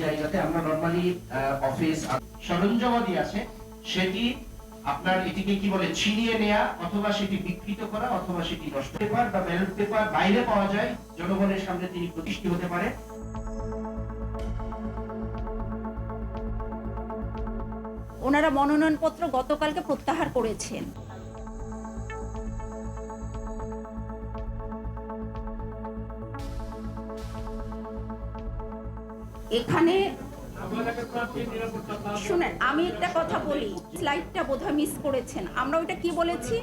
জায়গাতে আমরা normally office সরঞ্জামাদি আছে, সেটি আপনার এটিকে কি বলে ছিনিয়ে নেয়া অথবা সেটি বিকৃত করা অথবা সেটি নষ্ট পেপার বা ব্যালট পেপার বাইরে পাওয়া যায়, জনগণের সামনে তিনি প্রতিষ্ঠিত হতে পারে। ওনারা মনোনয়নপত্র গতকালকে প্রত্যাহার করেছেন। এখানে শুনেন, আমি একটা কথা বলি, স্লাইডটা বোধহয় মিস করেছেন। আমরা ওইটা কি বলেছি?